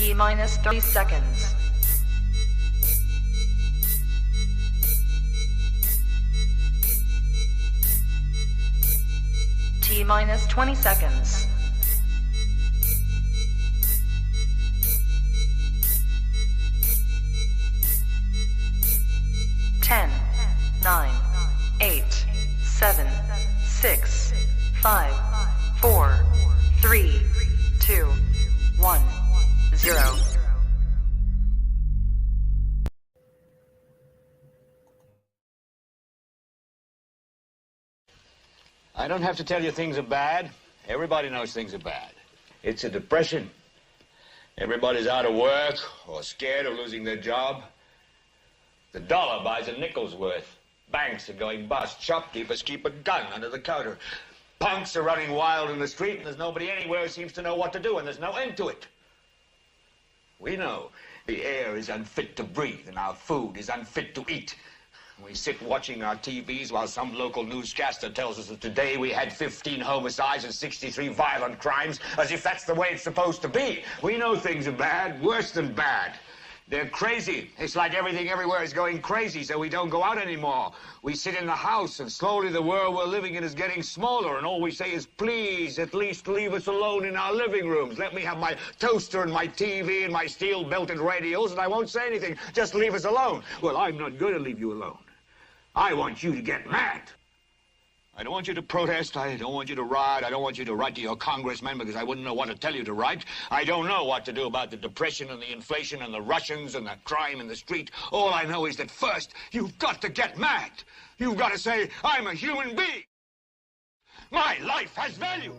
T minus 30 seconds. T minus 20 seconds. 10, 9, 8, 7, 6, 5, 4, 3, 2, 1, 0. I don't have to tell you things are bad. Everybody knows things are bad. It's a depression. Everybody's out of work or scared of losing their job. The dollar buys a nickel's worth. Banks are going bust. Shopkeepers keep a gun under the counter. Punks are running wild in the street, and there's nobody anywhere who seems to know what to do, and there's no end to it. We know the air is unfit to breathe, and our food is unfit to eat. We sit watching our TVs while some local newscaster tells us that today we had 15 homicides and 63 violent crimes, as if that's the way it's supposed to be. We know things are bad, worse than bad. They're crazy. It's like everything everywhere is going crazy, so we don't go out anymore. We sit in the house, and slowly the world we're living in is getting smaller, and all we say is, please, at least leave us alone in our living rooms. Let me have my toaster and my TV and my steel-belted radios, and I won't say anything. Just leave us alone. Well, I'm not going to leave you alone. I want you to get mad. I don't want you to protest. I don't want you to riot. I don't want you to write to your congressman because I wouldn't know what to tell you to write. I don't know what to do about the depression and the inflation and the Russians and the crime in the street. All I know is that first, you've got to get mad. You've got to say, I'm a human being. My life has value.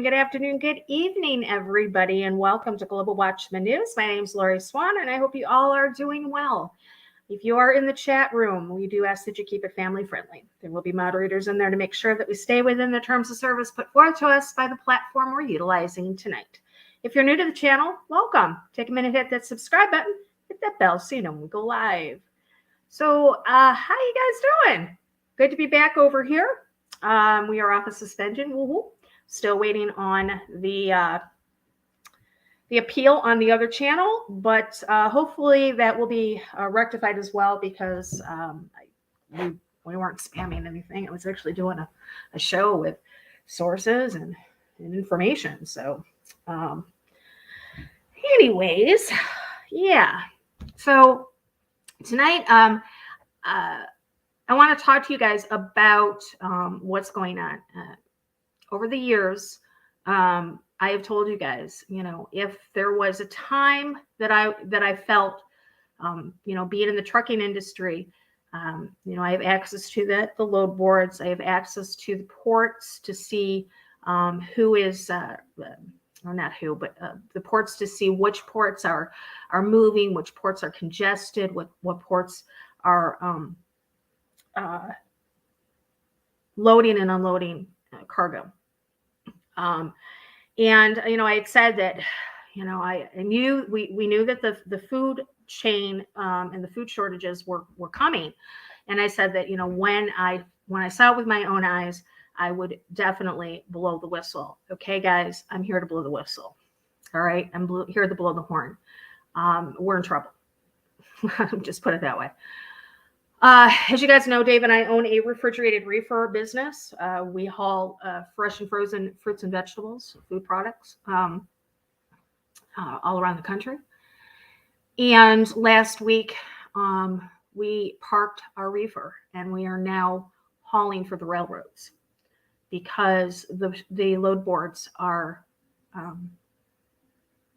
Good afternoon, good evening, everybody, and welcome to Global WARTIME News. My name is Lori Swan, and I hope you all are doing well. If you are in the chat room, we do ask that you keep it family friendly. There will be moderators in there to make sure that we stay within the terms of service put forth to us by the platform we're utilizing tonight. If you're new to the channel, welcome. Take a minute, hit that subscribe button, hit that bell so you know when we go live. So, how you guys doing? Good to be back over here. We are off of suspension. Woo-hoo. Still waiting on the appeal on the other channel, but hopefully that will be rectified as well because we weren't spamming anything. I was actually doing a show with sources and information. So anyways, yeah. So tonight I want to talk to you guys about what's going on. Over the years, I have told you guys, if there was a time that I felt, being in the trucking industry, I have access to the load boards. I have access to the ports to see who is, or not who, but the ports to see which ports are moving, which ports are congested, what ports are loading and unloading cargo. And I had said that I knew we knew that the food chain and the food shortages were coming, and I said that when I saw it with my own eyes, I would definitely blow the whistle. Okay, guys, I'm here to blow the whistle. All right, I'm here to blow the horn. We're in trouble. Just put it that way. As you guys know, Dave and I own a refrigerated reefer business. We haul fresh and frozen fruits and vegetables, food products, all around the country. And last week, we parked our reefer, and we are now hauling for the railroads because the load boards are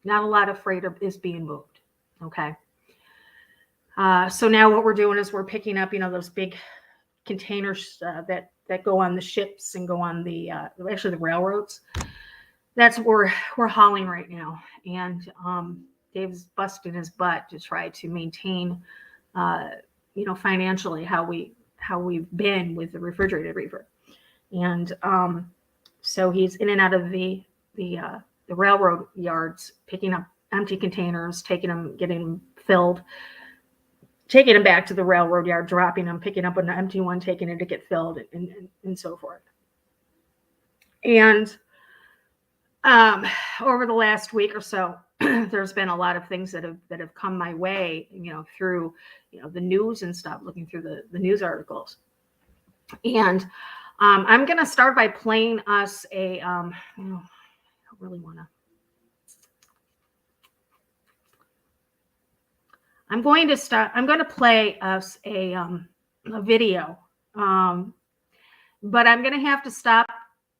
not a lot of freight is being moved. Okay. So now what we're doing is we're picking up, those big containers that go on the ships and go on the actually the railroads. That's what we're hauling right now. And Dave's busting his butt to try to maintain, financially how we've been with the refrigerated reefer. And so he's in and out of the railroad yards, picking up empty containers, taking them, getting them filled, taking them back to the railroad yard, dropping them, picking up an empty one, taking it to get filled, and so forth. And over the last week or so, there's been a lot of things that have come my way, through the news and stuff, looking through the news articles. And I'm gonna start by playing us a I don't really want to. I'm going to play us a video, but I'm going to have to stop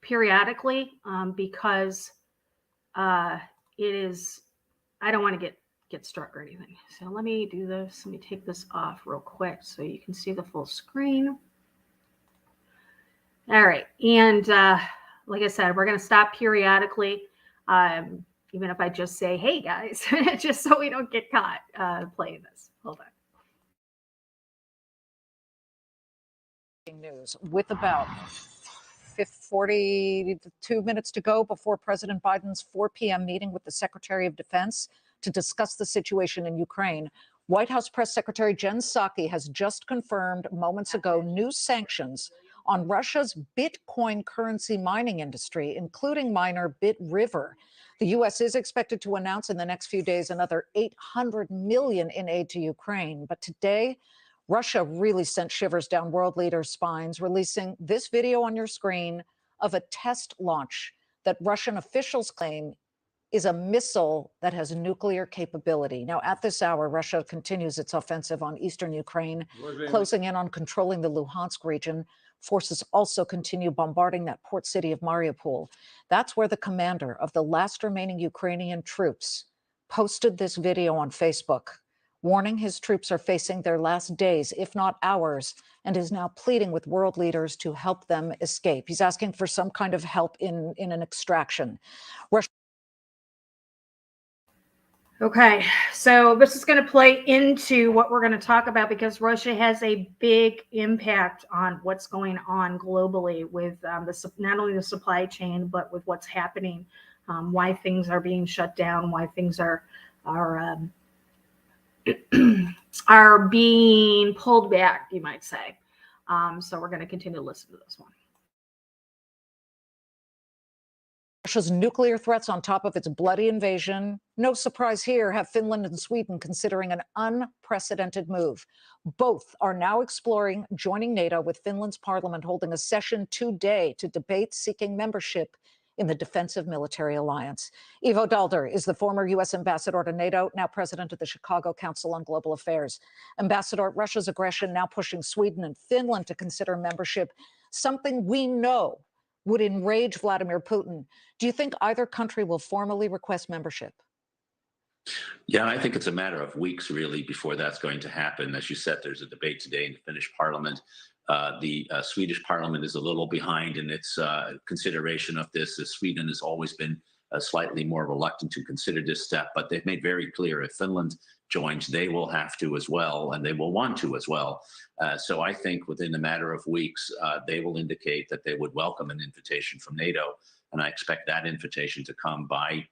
periodically because it is, I don't want to get struck or anything. So let me do this. Let me take this off real quick so you can see the full screen. All right. And like I said, we're going to stop periodically. Even if I just say, hey guys, just so we don't get caught playing this. Hold on. News with about 42 minutes to go before President Biden's 4 p.m. meeting with the Secretary of Defense to discuss the situation in Ukraine. White House Press Secretary Jen Psaki has just confirmed moments ago new sanctions on Russia's Bitcoin currency mining industry, including miner BitRiver. The U.S. is expected to announce in the next few days another $800 million in aid to Ukraine. But today, Russia really sent shivers down world leaders' spines, releasing this video on your screen of a test launch that Russian officials claim is a missile that has nuclear capability. Now, at this hour, Russia continues its offensive on eastern Ukraine, closing in on controlling the Luhansk region. Forces also continue bombarding that port city of Mariupol. That's where the commander of the last remaining Ukrainian troops posted this video on Facebook, warning his troops are facing their last days, if not hours, and is now pleading with world leaders to help them escape. He's asking for some kind of help in an extraction. Okay, so this is going to play into what we're going to talk about because Russia has a big impact on what's going on globally with not only the supply chain, but with what's happening, why things are being shut down, why things are being pulled back, you might say. So we're going to continue to listen to this one. Russia's nuclear threats on top of its bloody invasion. No surprise here, have Finland and Sweden considering an unprecedented move. Both are now exploring joining NATO, with Finland's parliament holding a session today to debate seeking membership in the defensive military alliance. Ivo Dalder is the former U.S. ambassador to NATO, now president of the Chicago Council on Global Affairs. Ambassador, Russia's aggression now pushing Sweden and Finland to consider membership, something we know would enrage Vladimir Putin. Do you think either country will formally request membership? Yeah, I think it's a matter of weeks, really, before that's going to happen. As you said, there's a debate today in the Finnish parliament. The Swedish parliament is a little behind in its consideration of this. Sweden has always been slightly more reluctant to consider this step, but they've made very clear if Finland joins, they will have to as well, and they will want to as well. So I think within a matter of weeks, they will indicate that they would welcome an invitation from NATO. And I expect that invitation to come by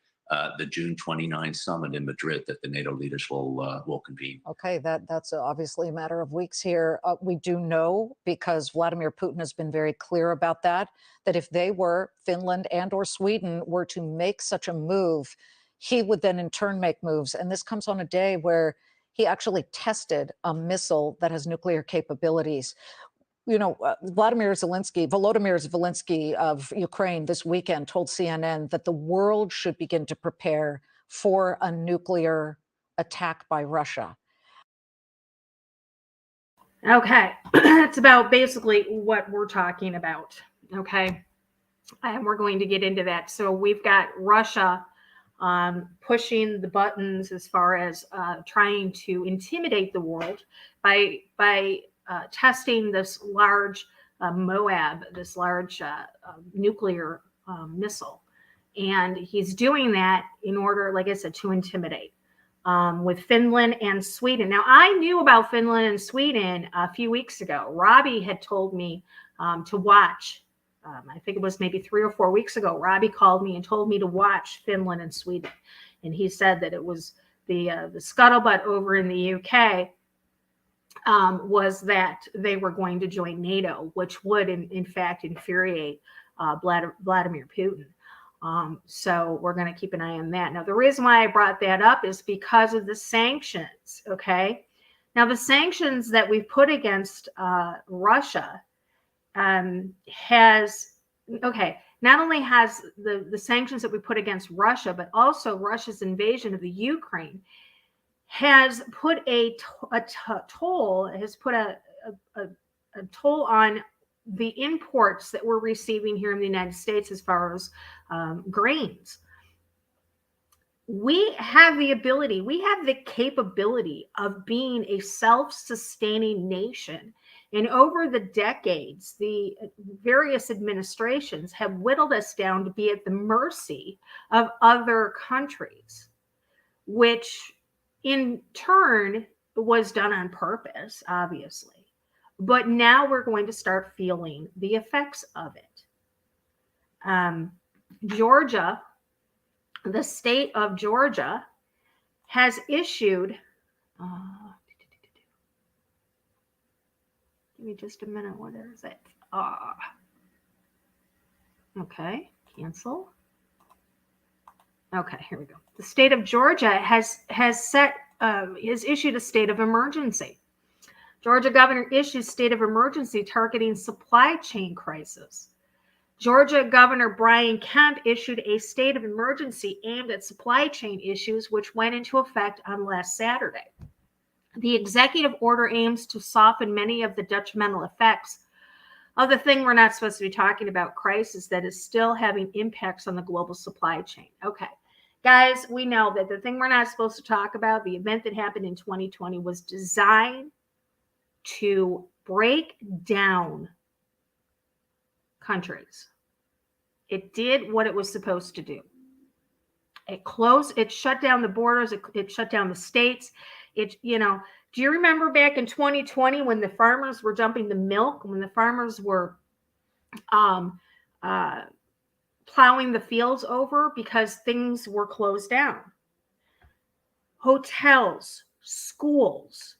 the June 29 summit in Madrid that the NATO leaders will convene. Okay, that's obviously a matter of weeks here. We do know, because Vladimir Putin has been very clear about that if they were, Finland and or Sweden, were to make such a move, he would then in turn make moves. And this comes on a day where he actually tested a missile that has nuclear capabilities. You know, Volodymyr Zelensky of Ukraine this weekend told CNN that the world should begin to prepare for a nuclear attack by Russia. Okay, that's about basically what we're talking about. Okay, and we're going to get into that. So we've got Russia pushing the buttons as far as trying to intimidate the world by testing this large MOAB, this large nuclear missile. And he's doing that in order, like I said, to intimidate with Finland and Sweden. Now, I knew about Finland and Sweden a few weeks ago. Robbie had told me to watch. I think it was maybe 3 or 4 weeks ago. Robbie called me and told me to watch Finland and Sweden. And he said that it was the scuttlebutt over in the UK was that they were going to join NATO, which would, in fact, infuriate Vladimir Putin. So we're going to keep an eye on that. Now, the reason why I brought that up is because of the sanctions, okay? Now, the sanctions that we've put against Russia not only has the sanctions that we put against Russia, but also Russia's invasion of the Ukraine has put a toll on the imports that we're receiving here in the United States as far as grains. We have the ability, we have the capability of being a self-sustaining nation. And over the decades, the various administrations have whittled us down to be at the mercy of other countries, which in turn was done on purpose, obviously. But now we're going to start feeling the effects of it. Georgia, the state of Georgia, has issued, give me just a minute, what is it? Okay, cancel. Okay, here we go. The state of Georgia has issued a state of emergency. Georgia governor issues state of emergency targeting supply chain crisis. Georgia Governor Brian Kemp issued a state of emergency aimed at supply chain issues, which went into effect on last Saturday. The executive order aims to soften many of the detrimental effects of the thing we're not supposed to be talking about, crisis that is still having impacts on the global supply chain. Okay, guys, we know that the thing we're not supposed to talk about, the event that happened in 2020, was designed to break down countries. It did what it was supposed to do. It shut down the borders, it shut down the states. Do you remember back in 2020 when the farmers were dumping the milk, when the farmers were plowing the fields over because things were closed down? Hotels, schools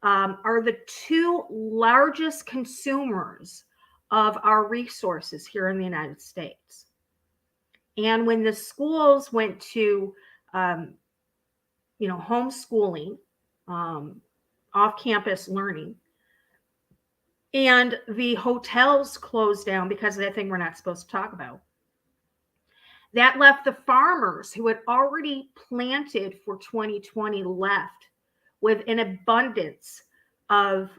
are the two largest consumers of our resources here in the United States. And when the schools went to, homeschooling, off-campus learning, and the hotels closed down because of that thing we're not supposed to talk about, that left the farmers who had already planted for 2020 left with an abundance of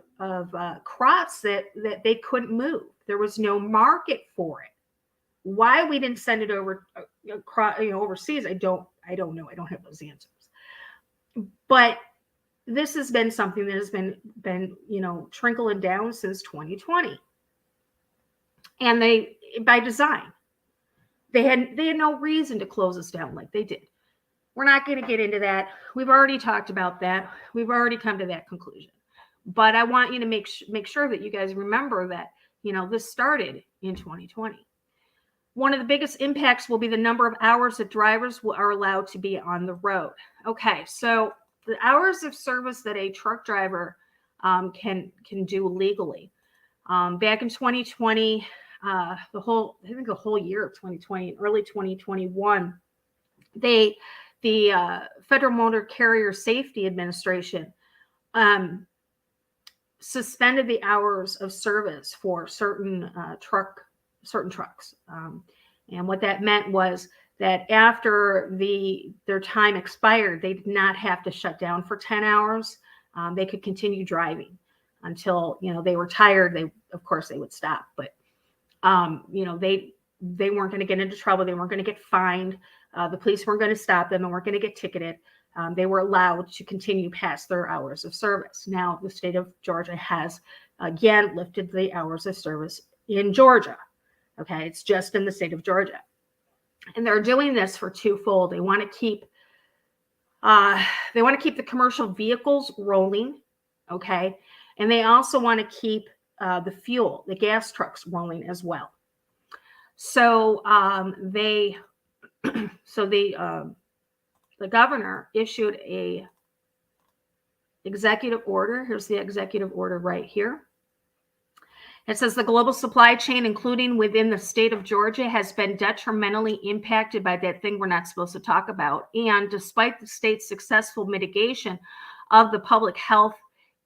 crops that they couldn't move. There was no market for it. Why we didn't send it over overseas, I don't know. I don't have those answers. But this has been something that has been trickling down since 2020, and by design. They had no reason to close us down like they did. we're not going to get into that. We've already talked about that. We've already come to that conclusion. But I want you to make sure that you guys remember that, this started in 2020. One of the biggest impacts will be the number of hours that drivers are allowed to be on the road. Okay, so the hours of service that a truck driver can do legally. Back in 2020, the whole year of 2020 and early 2021, the Federal Motor Carrier Safety Administration suspended the hours of service for certain trucks. And what that meant was that after their time expired, they did not have to shut down for 10 hours. They could continue driving until, they were tired. Of course they would stop, but, they weren't going to get into trouble. They weren't going to get fined. The police weren't going to stop them and weren't going to get ticketed. They were allowed to continue past their hours of service. Now, the state of Georgia has again lifted the hours of service in Georgia. Okay, it's just in the state of Georgia. And they're doing this for twofold. They want to keep the commercial vehicles rolling, okay? And they also want to keep the gas trucks rolling as well. So the governor issued a executive order. Here's the executive order right here. It says the global supply chain, including within the state of Georgia, has been detrimentally impacted by that thing we're not supposed to talk about. And despite the state's successful mitigation of the public health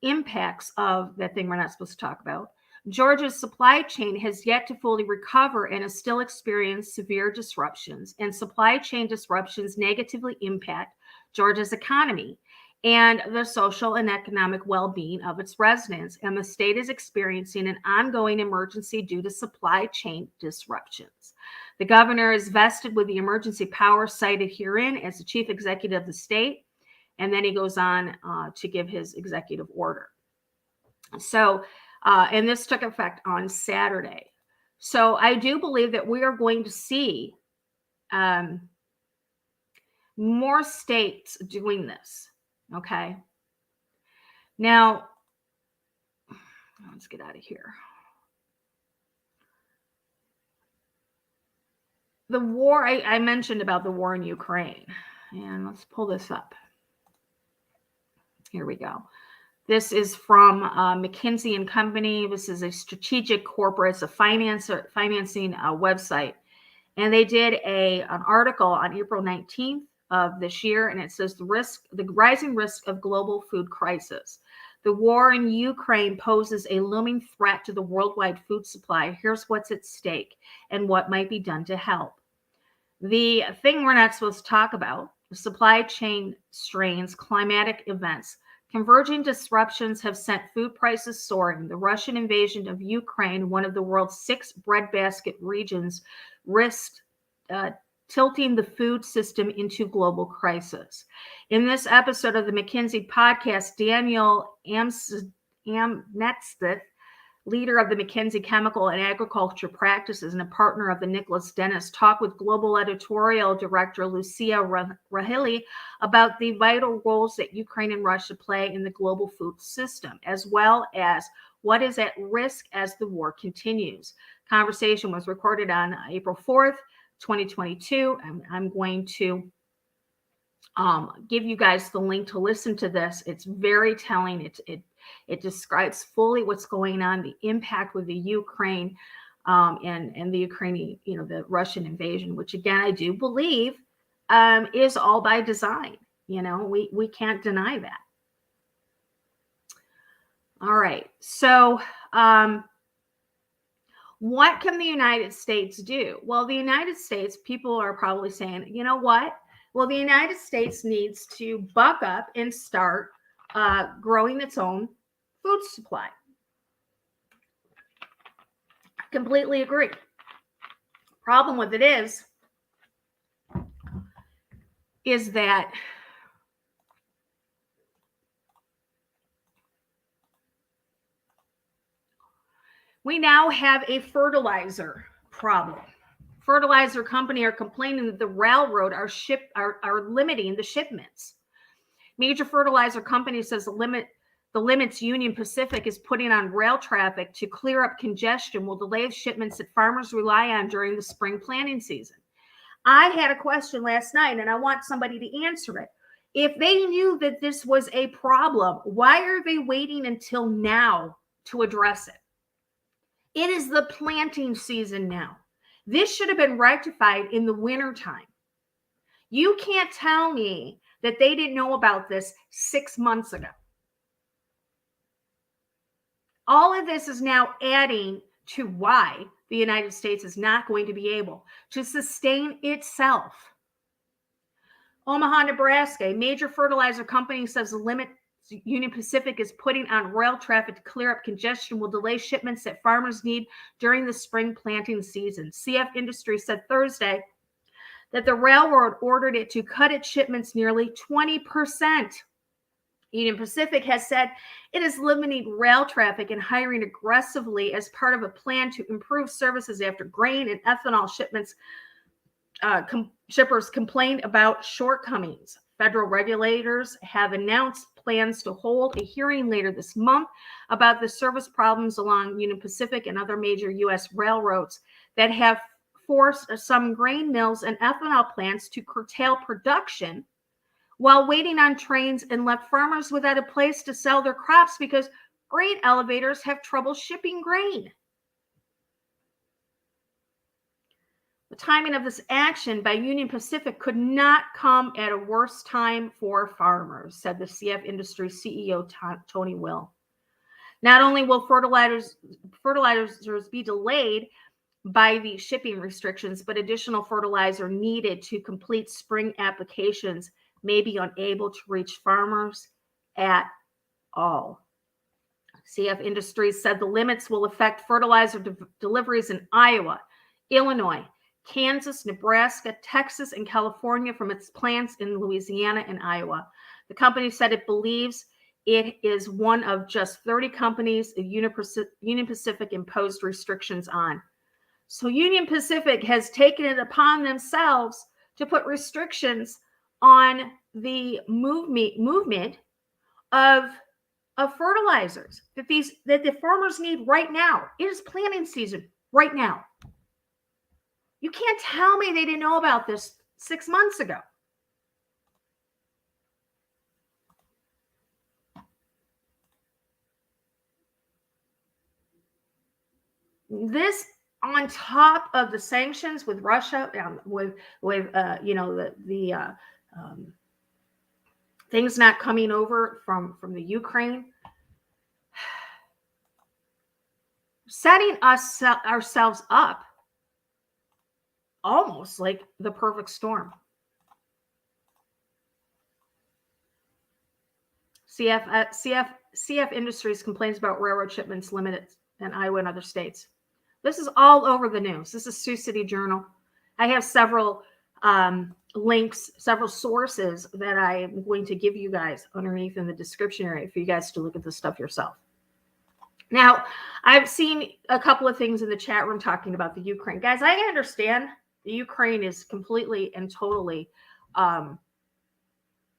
impacts of that thing we're not supposed to talk about, Georgia's supply chain has yet to fully recover and has still experienced severe disruptions. And supply chain disruptions negatively impact Georgia's economy and the social and economic well-being of its residents. And the state is experiencing an ongoing emergency due to supply chain disruptions. The governor is vested with the emergency power cited herein as the chief executive of the state. And then he goes on to give his executive order. So, and this took effect on Saturday. So I do believe that we are going to see more states doing this. Okay. Now, let's get out of here. The war, I mentioned about the war in Ukraine. And let's pull this up. Here we go. This is from McKinsey and Company. This is a strategic corporate, it's a financing website. And they did an article on April 19th of this year, and it says the rising risk of global food crisis. The war in Ukraine poses a looming threat to the worldwide food supply. Here's what's at stake and what might be done to help. The thing we're not supposed to talk about, supply chain strains, climatic events. Converging disruptions have sent food prices soaring. The Russian invasion of Ukraine, one of the world's 6 breadbasket regions, risked tilting the food system into global crisis. In this episode of the McKinsey podcast, Daniel Amnestith, leader of the McKinsey Chemical and Agriculture Practices and a partner of the Nicholas Dennis, talked with global editorial director Lucia Rahili about the vital roles that Ukraine and Russia play in the global food system, as well as what is at risk as the war continues. Conversation was recorded on April 4th, 2022. I'm going to give you guys the link to listen to this. It's very telling. It describes fully what's going on, the impact with the Ukraine and the Ukrainian, the Russian invasion, which again, I do believe is all by design. We can't deny that. All right. So what can the United States do? Well, the United States, people are probably saying, you know what? Well, the United States needs to buck up and start growing its own food supply. I completely agree. Problem with it is that we now have a fertilizer problem. fertilizer company are complaining that the railroad are limiting the shipments. Major fertilizer company says the limits Union Pacific is putting on rail traffic to clear up congestion will delay shipments that farmers rely on during the spring planting season. I had a question last night, and I want somebody to answer it. If they knew that this was a problem, why are they waiting until now to address it? It is the planting season now. This should have been rectified in the wintertime. You can't tell me that they didn't know about this 6 months ago. All of this is now adding to why the United States is not going to be able to sustain itself. Omaha, Nebraska, a major fertilizer company says the limit Union Pacific is putting on rail traffic to clear up congestion will delay shipments that farmers need during the spring planting season. CF Industries said Thursday that the railroad ordered it to cut its shipments nearly 20%. Union Pacific has said it is limiting rail traffic and hiring aggressively as part of a plan to improve services after grain and ethanol shipments. Shippers complained about shortcomings. Federal regulators have announced plans to hold a hearing later this month about the service problems along Union Pacific and other major U.S. railroads that have forced some grain mills and ethanol plants to curtail production while waiting on trains and left farmers without a place to sell their crops because grain elevators have trouble shipping grain. The timing of this action by Union Pacific could not come at a worse time for farmers, said the CF Industries CEO Tony Will. Not only will fertilizers be delayed by the shipping restrictions, but additional fertilizer needed to complete spring applications may be unable to reach farmers at all. CF Industries said the limits will affect fertilizer deliveries in Iowa, Illinois, Kansas, Nebraska, Texas, and California from its plants in Louisiana and Iowa. The company said it believes it is one of just 30 companies that Union Pacific imposed restrictions on. So Union Pacific has taken it upon themselves to put restrictions on the movement of fertilizers that the farmers need right now. It is planting season right now. You can't tell me they didn't know about this 6 months ago. This on top of the sanctions with Russia, with the things not coming over from the Ukraine, setting ourselves up almost like the perfect storm. CF Industries complains about railroad shipments limited in Iowa and other states. This is all over the news. This is Sioux City Journal. I have several links, several sources that I'm going to give you guys underneath in the description area for you guys to look at this stuff yourself. Now, I've seen a couple of things in the chat room talking about the Ukraine. Guys, I understand the Ukraine is completely and totally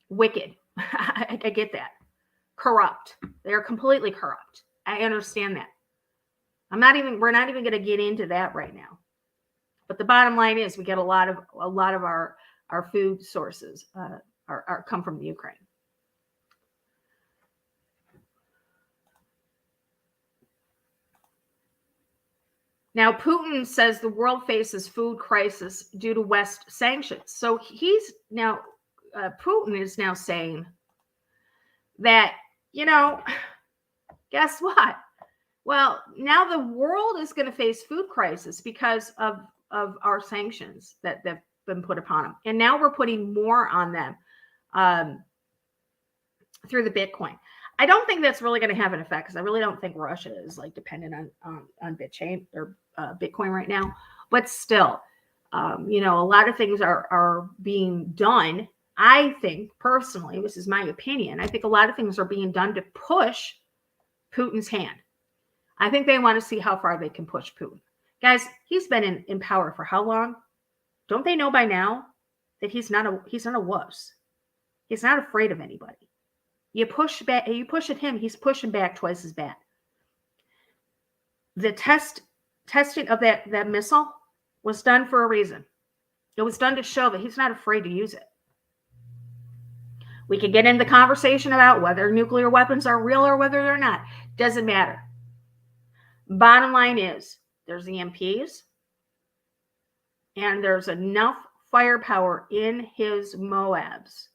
wicked. I get that. Corrupt. They're completely corrupt. I understand that. We're not even going to get into that right now. But the bottom line is we get a lot of our food sources come from the Ukraine. Now, Putin says the world faces food crisis due to West sanctions. So Putin is now saying that, guess what? Well, now the world is going to face food crisis because of our sanctions that have been put upon them. And now we're putting more on them through the Bitcoin. I don't think that's really going to have an effect because I really don't think Russia is dependent on BitChain or Bitcoin right now. But still, a lot of things are being done. I think personally, this is my opinion, I think a lot of things are being done to push Putin's hand. I think they want to see how far they can push Putin. Guys, he's been in power for how long? Don't they know by now that he's not a wuss? He's not afraid of anybody. You push at him, he's pushing back twice as bad. The testing of that missile was done for a reason. It was done to show that he's not afraid to use it. We could get into the conversation about whether nuclear weapons are real or whether they're not. Doesn't matter. Bottom line is, there's EMPs, and there's enough firepower in his MOABs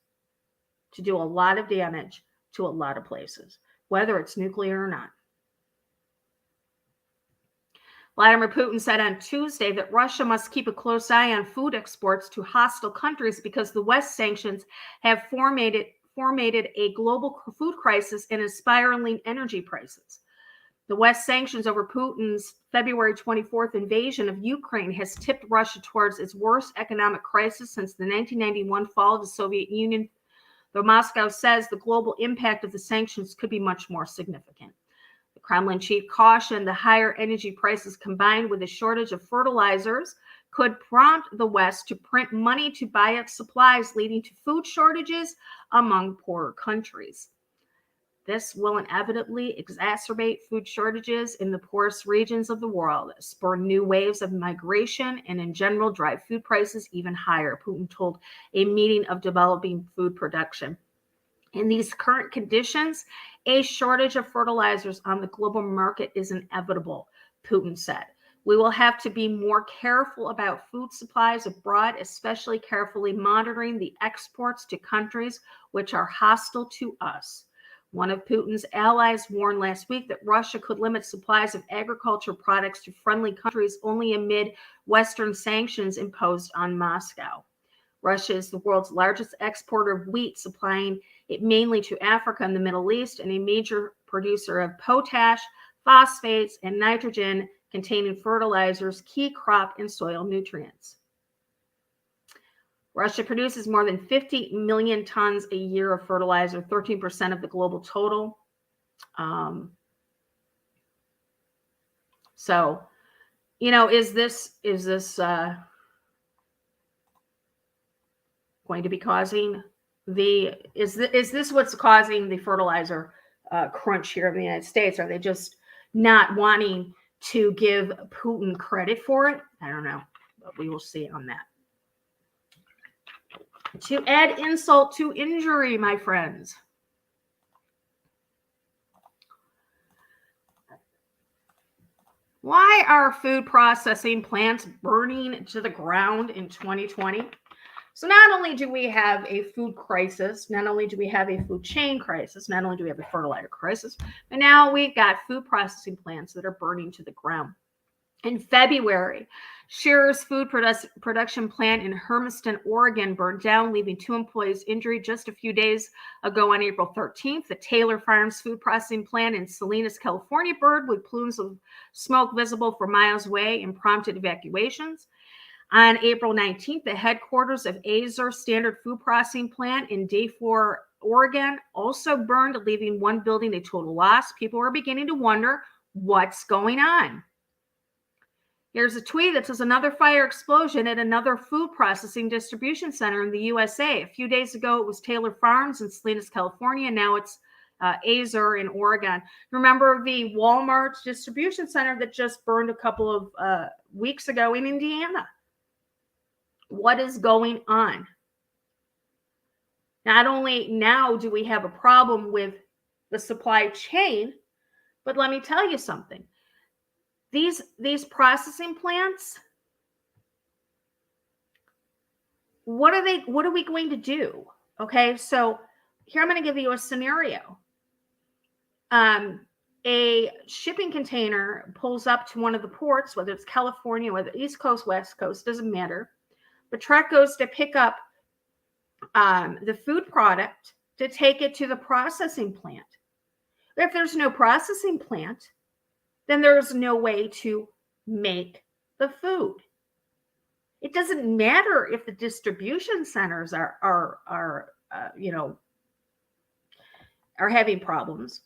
to do a lot of damage to a lot of places, whether it's nuclear or not. Vladimir Putin said on Tuesday that Russia must keep a close eye on food exports to hostile countries because the West sanctions have formated a global food crisis and spiraling energy prices. The West sanctions over Putin's February 24th invasion of Ukraine has tipped Russia towards its worst economic crisis since the 1991 fall of the Soviet Union, though Moscow says the global impact of the sanctions could be much more significant. The Kremlin chief cautioned the higher energy prices combined with a shortage of fertilizers could prompt the West to print money to buy its supplies, leading to food shortages among poorer countries. This will inevitably exacerbate food shortages in the poorest regions of the world, spur new waves of migration, and in general drive food prices even higher, Putin told a meeting of developing food production. In these current conditions, a shortage of fertilizers on the global market is inevitable, Putin said. We will have to be more careful about food supplies abroad, especially carefully monitoring the exports to countries which are hostile to us. One of Putin's allies warned last week that Russia could limit supplies of agricultural products to friendly countries only amid Western sanctions imposed on Moscow. Russia is the world's largest exporter of wheat, supplying it mainly to Africa and the Middle East, and a major producer of potash, phosphates, and nitrogen-containing fertilizers, key crop and soil nutrients. Russia produces more than 50 million tons a year of fertilizer, 13% of the global total. So, is this going to be causing is this what's causing the fertilizer crunch here in the United States? Are they just not wanting to give Putin credit for it? I don't know, but we will see on that. To add insult to injury, my friends. Why are food processing plants burning to the ground in 2020? So not only do we have a food crisis, not only do we have a food chain crisis, not only do we have a fertilizer crisis, but now we've got food processing plants that are burning to the ground. In February, Shearer's food production plant in Hermiston, Oregon burned down, leaving 2 employees injured. Just a few days ago on April 13th, the Taylor Farms food processing plant in Salinas, California burned with plumes of smoke visible for miles away and prompted evacuations. On April 19th, the headquarters of Azure Standard Food Processing Plant in Dayfor, Oregon also burned, leaving one building a total loss. People are beginning to wonder what's going on. Here's a tweet that says another fire explosion at another food processing distribution center in the USA. A few days ago, it was Taylor Farms in Salinas, California. Now it's Azure in Oregon. Remember the Walmart distribution center that just burned a couple of weeks ago in Indiana? What is going on? Not only now do we have a problem with the supply chain, but let me tell you something. These processing plants, what are we going to do? Okay, so here I'm going to give you a scenario. A shipping container pulls up to one of the ports, whether it's California, whether East Coast, West Coast, doesn't matter. The truck goes to pick up the food product to take it to the processing plant. If there's no processing plant, then there's no way to make the food. It doesn't matter if the distribution centers are having problems.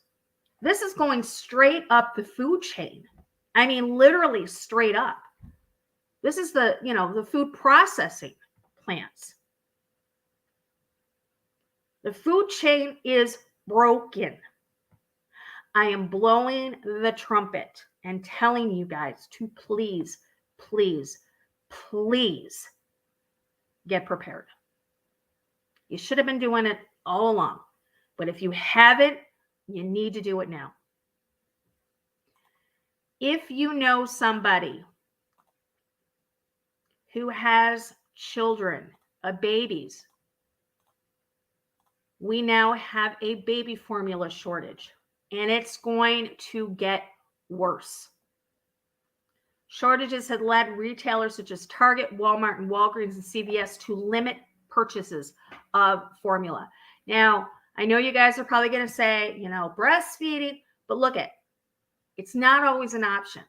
This is going straight up the food chain. I mean, literally straight up. This is the, you know, the food processing plants. The food chain is broken. I am blowing the trumpet and telling you guys to please, please, please get prepared. You should have been doing it all along. But if you haven't, you need to do it now. If you know somebody who has children, babies, we now have a baby formula shortage, and it's going to get worse. Shortages had led retailers such as Target, Walmart, and Walgreens and CVS to limit purchases of formula. Now, I know you guys are probably going to say, you know, breastfeeding, but look at, it's not always an option.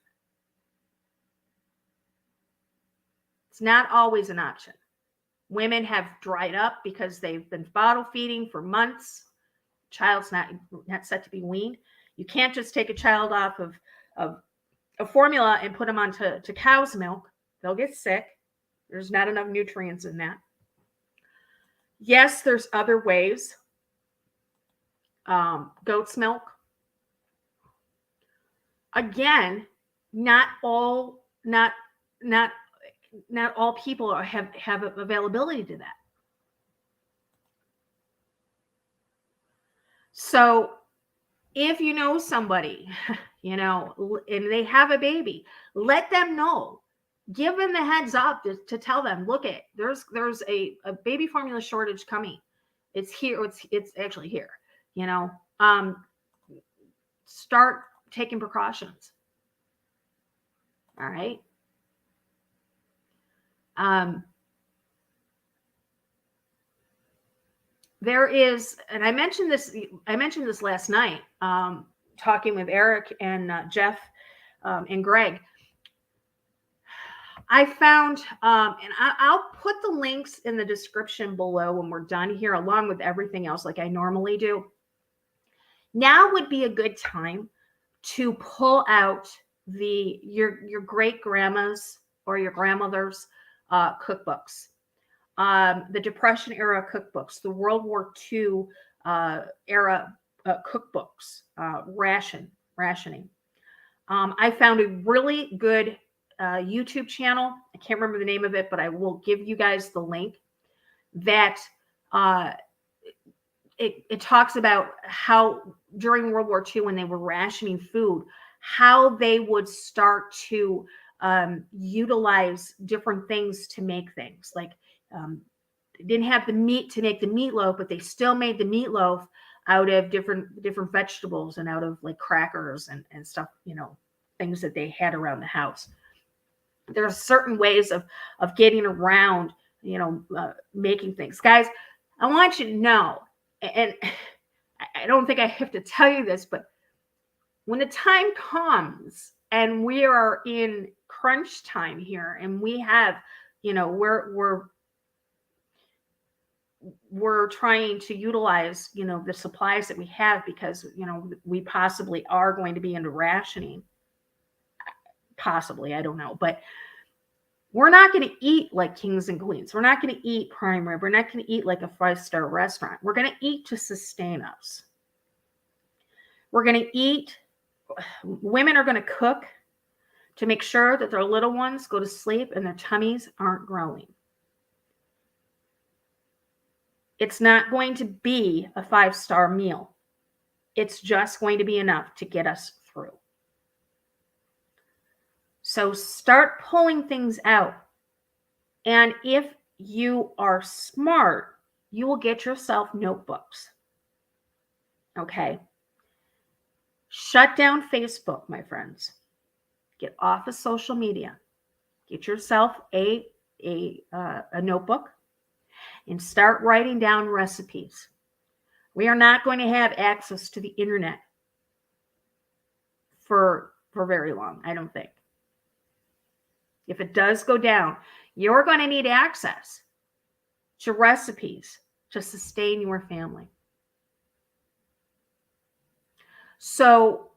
It's not always an option. Women have dried up because they've been bottle feeding for months. Child's not set to be weaned. You can't just take a child off of a formula and put them onto cow's milk. They'll get sick. There's not enough nutrients in that. Yes, there's other ways. Goat's milk. Again, not all people have availability to that. So if you know somebody, you know, and they have a baby, let them know. Give them the heads up to tell them, look, there's a baby formula shortage coming. It's here. It's actually here. You know, start taking precautions. All right. There is, and I mentioned this last night, talking with Eric and Jeff and Greg. I found, and I'll put the links in the description below when we're done here, along with everything else like I normally do. Now would be a good time to pull out your great grandma's or your grandmother's cookbooks, the Depression era cookbooks, the World War II era cookbooks, rationing. I found a really good YouTube channel. I can't remember the name of it, but I will give you guys the link. That it talks about how during World War II, when they were rationing food, how they would start to utilize different things to make things. Like they didn't have the meat to make the meatloaf, but they still made the meatloaf out of different vegetables and out of like crackers and stuff, you know, things that they had around the house. There are certain ways of getting around, you know, making things. Guys, I want you to know, and I don't think I have to tell you this, but when the time comes and we are in crunch time here and we have, you know, we're trying to utilize, you know, the supplies that we have because, you know, we possibly are going to be into rationing. Possibly, I don't know, but we're not going to eat like kings and queens. We're not going to eat prime rib. We're not going to eat like a 5-star restaurant. We're going to eat to sustain us. We're going to eat. Women are going to cook to make sure that their little ones go to sleep and their tummies aren't growing. It's not going to be a 5-star meal. It's just going to be enough to get us through. So start pulling things out. And if you are smart, you will get yourself notebooks. Okay? Shut down Facebook, my friends. Get off of social media. Get yourself a notebook and start writing down recipes. We are not going to have access to the internet for very long, I don't think. If it does go down, you're going to need access to recipes to sustain your family. So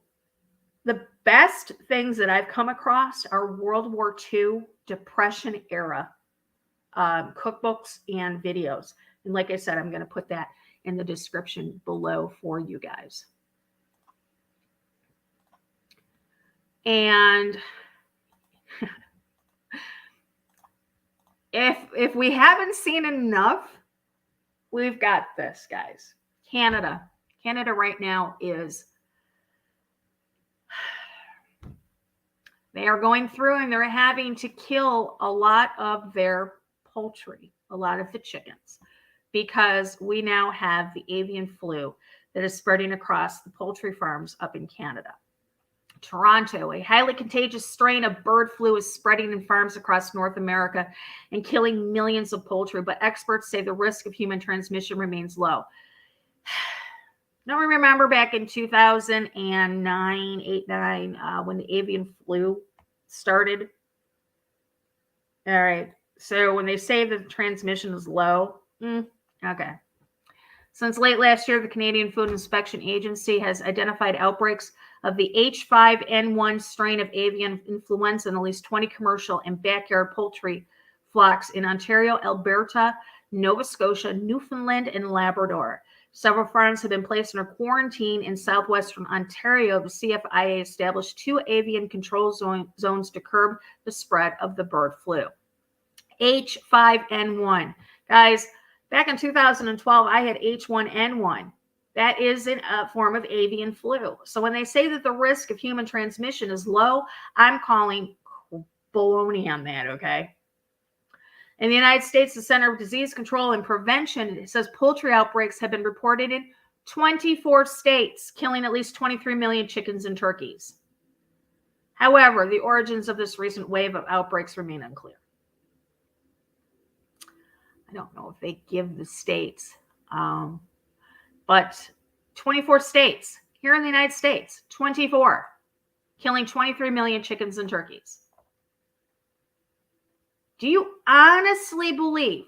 the best things that I've come across are World War II, Depression era cookbooks and videos. And like I said, I'm going to put that in the description below for you guys. And if we haven't seen enough, we've got this, guys. Canada right now is, they are going through and they're having to kill a lot of their poultry, a lot of the chickens, because we now have the avian flu that is spreading across the poultry farms up in Canada. Toronto, a highly contagious strain of bird flu is spreading in farms across North America and killing millions of poultry, but experts say the risk of human transmission remains low. Don't we remember back in 2009, when the avian flu started? All right. So when they say that the transmission is low, okay. Since late last year, the Canadian Food Inspection Agency has identified outbreaks of the H5N1 strain of avian influenza in at least 20 commercial and backyard poultry flocks in Ontario, Alberta, Nova Scotia, Newfoundland, and Labrador. Several farms have been placed under quarantine in southwestern Ontario. The CFIA established 2 avian control zones to curb the spread of the bird flu. H5N1. Guys, back in 2012, I had H1N1. That is a form of avian flu. So when they say that the risk of human transmission is low, I'm calling baloney on that, okay? In the United States, the Center of Disease Control and Prevention, it says poultry outbreaks have been reported in 24 states, killing at least 23 million chickens and turkeys. However, the origins of this recent wave of outbreaks remain unclear. I don't know if they give the states, but 24 states here in the United States, 24, killing 23 million chickens and turkeys. Do you honestly believe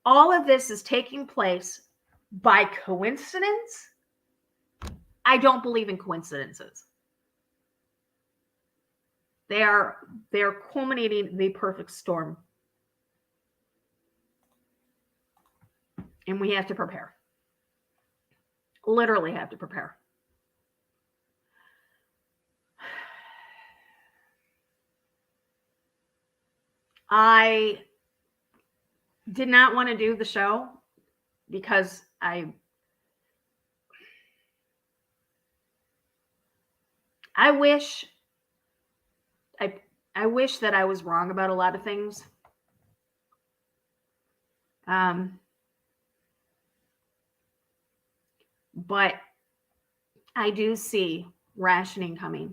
all of this is taking place by coincidence? I don't believe in coincidences. They're culminating the perfect storm. And we have to prepare. Literally have to prepare. I did not want to do the show because I wish that I was wrong about a lot of things. But I do see rationing coming.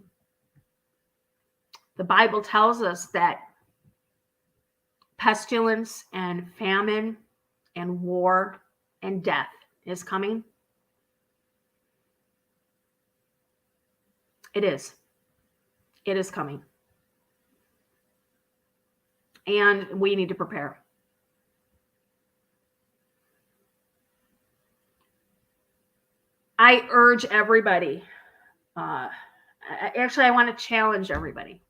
The Bible tells us that pestilence and famine and war and death is coming. It is. It is coming. And we need to prepare. I urge everybody. Actually, I want to challenge everybody.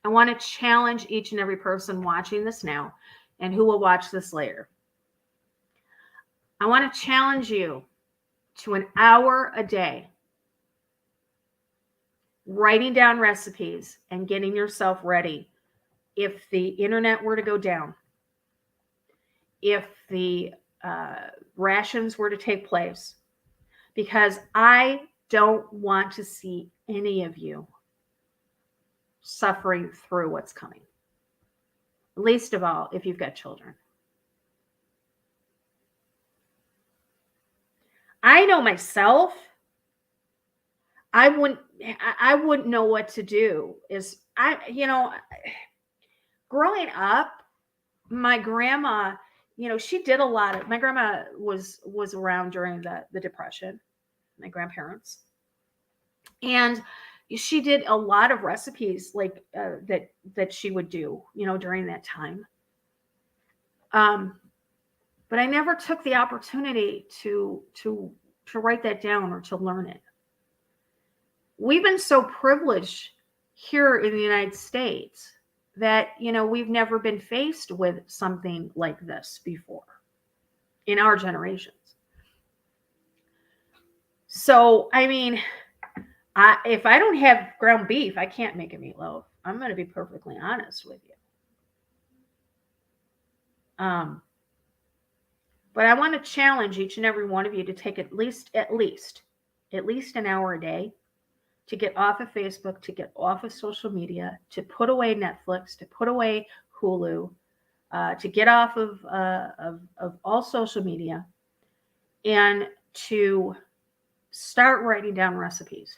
I want to challenge each and every person watching this now and who will watch this later. I want to challenge you to an hour a day writing down recipes and getting yourself ready if the internet were to go down, if the rations were to take place, because I don't want to see any of you suffering through what's coming. Least of all, if you've got children. I know myself, I wouldn't know what to do. Growing up, my grandma, she did a lot of, my grandma was around during the Depression, my grandparents. And she did a lot of recipes like that she would do, during that time. But I never took the opportunity to write that down or to learn it. we've been so privileged here in the United States that, we've never been faced with something like this before in our generations. So, I mean, if I don't have ground beef, I can't make a meatloaf. I'm going to be perfectly honest with you. But I want to challenge each and every one of you to take at least an hour a day to get off of Facebook, to get off of social media, to put away Netflix, to put away Hulu, to get off of all social media, and to start writing down recipes.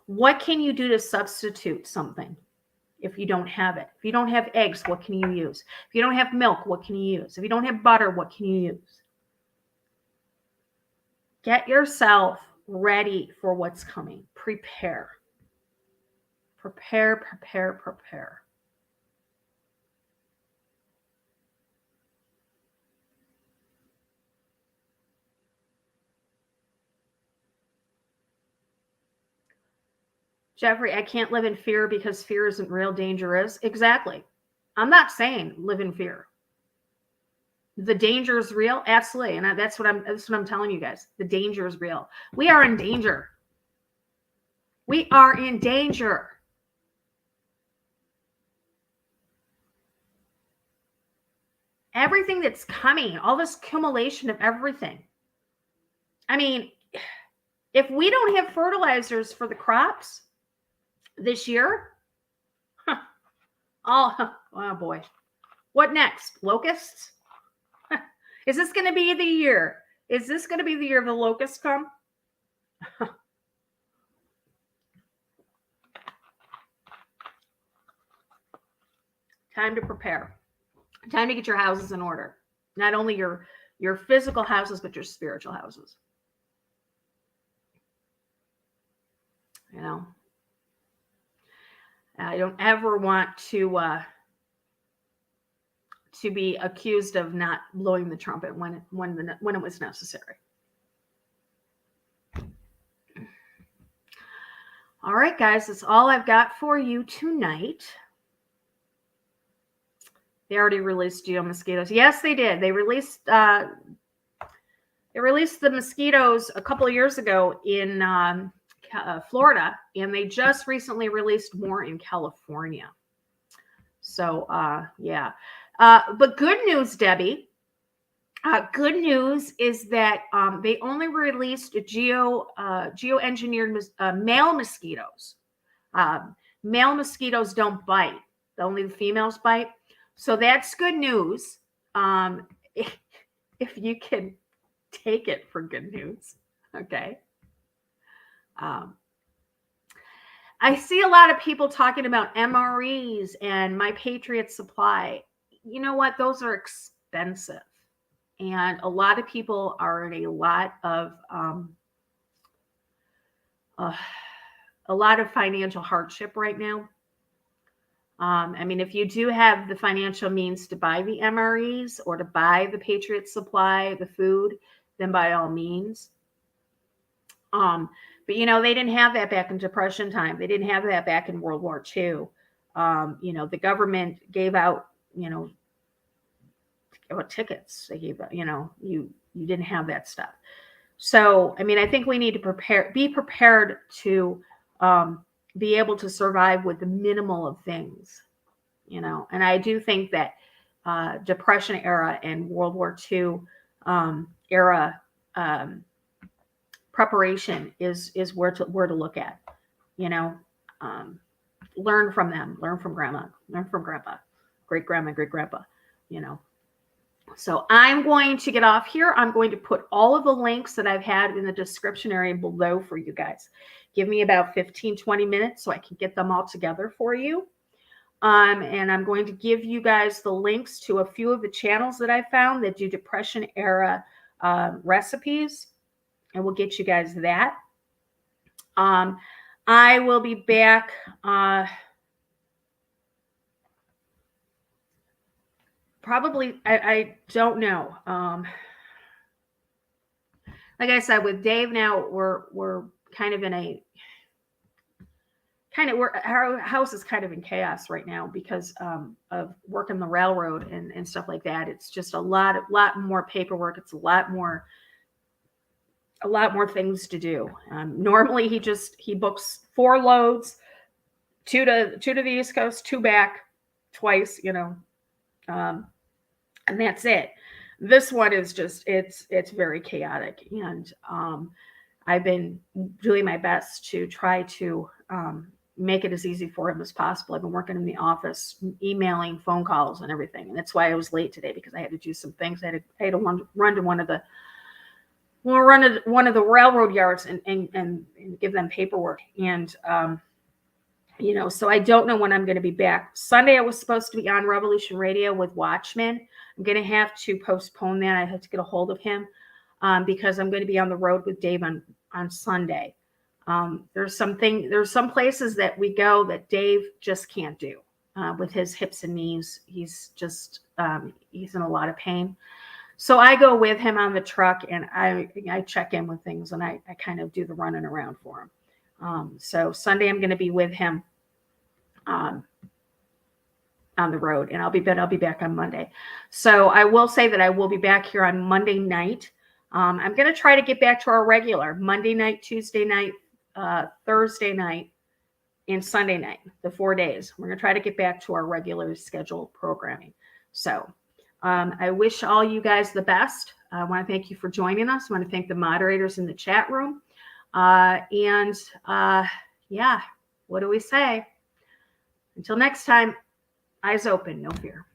What can you do to substitute something if you don't have it? If you don't have eggs, what can you use? If you don't have milk, what can you use? If you don't have butter, what can you use? Get yourself ready for what's coming. Prepare. Prepare, prepare, prepare. Jeffrey, I can't live in fear because fear isn't real, danger is. Exactly. I'm not saying live in fear. The danger is real, absolutely, and that's what I'm telling you guys. The danger is real. We are in danger. We are in danger. Everything that's coming, all this accumulation of everything. I mean, if we don't have fertilizers for the crops this year, oh boy, what next? Locusts? Is this going to be the year? Is this going to be the year the locusts come? Time to prepare. Time to get your houses in order. Not only your physical houses, but your spiritual houses. I don't ever want to be accused of not blowing the trumpet when it was necessary. All right, guys, that's all I've got for you tonight. They already released geo mosquitoes. Yes, they did. They released the mosquitoes a couple of years ago in Florida, and they just recently released more in California. So, yeah. But good news, Debbie. Good news is that they only released geo-engineered male mosquitoes. Male mosquitoes don't bite. Only the females bite. So that's good news. If you can take it for good news. Okay. I see a lot of people talking about MREs and My Patriot Supply. You know what? Those are expensive. And a lot of people are in a lot of financial hardship right now. I mean, if you do have the financial means to buy the MREs or to buy the Patriot Supply, the food, then by all means. But, they didn't have that back in Depression time. They didn't have that back in World War II. The government gave out, tickets. They gave out, you didn't have that stuff. So, I mean, I think we need to be prepared to be able to survive with the minimal of things, and I do think that Depression era and World War II era preparation is where to look at, learn from them, learn from grandma, learn from grandpa, great grandma, great grandpa, So I'm going to get off here. I'm going to put all of the links that I've had in the description area below for you guys. Give me about 15-20 minutes so I can get them all together for you. And I'm going to give you guys the links to a few of the channels that I found that do Depression era recipes. And we'll get you guys that. I will be back. Probably, I don't know. like I said, with Dave now, we're kind of in a our house is kind of in chaos right now because of working the railroad and stuff like that. It's just a lot more paperwork. It's a lot more things to do. Normally he books 4 loads, 2 to the East Coast, 2 back, twice, and that's it. This one is just, it's very chaotic. And I've been doing my best to try to make it as easy for him as possible. I've been working in the office, emailing, phone calls, and everything. And that's why I was late today, because I had to do some things. I had to run to one of the railroad yards and give them paperwork. And, so I don't know when I'm going to be back. Sunday, I was supposed to be on Revolution Radio with WARTIME. I'm going to have to postpone that. I have to get a hold of him because I'm going to be on the road with Dave on Sunday. There's some places that we go that Dave just can't do with his hips and knees. He's just, he's in a lot of pain. So I go with him on the truck, and I check in with things, and I kind of do the running around for him. So Sunday I'm going to be with him on the road, and I'll be back on Monday. So I will say that I will be back here on Monday night. I'm going to try to get back to our regular Monday night, Tuesday night, Thursday night, and Sunday night, the 4 days. We're going to try to get back to our regular scheduled programming. So I wish all you guys the best. I want to thank you for joining us. I want to thank the moderators in the chat room. Yeah, what do we say? Until next time, eyes open, no fear.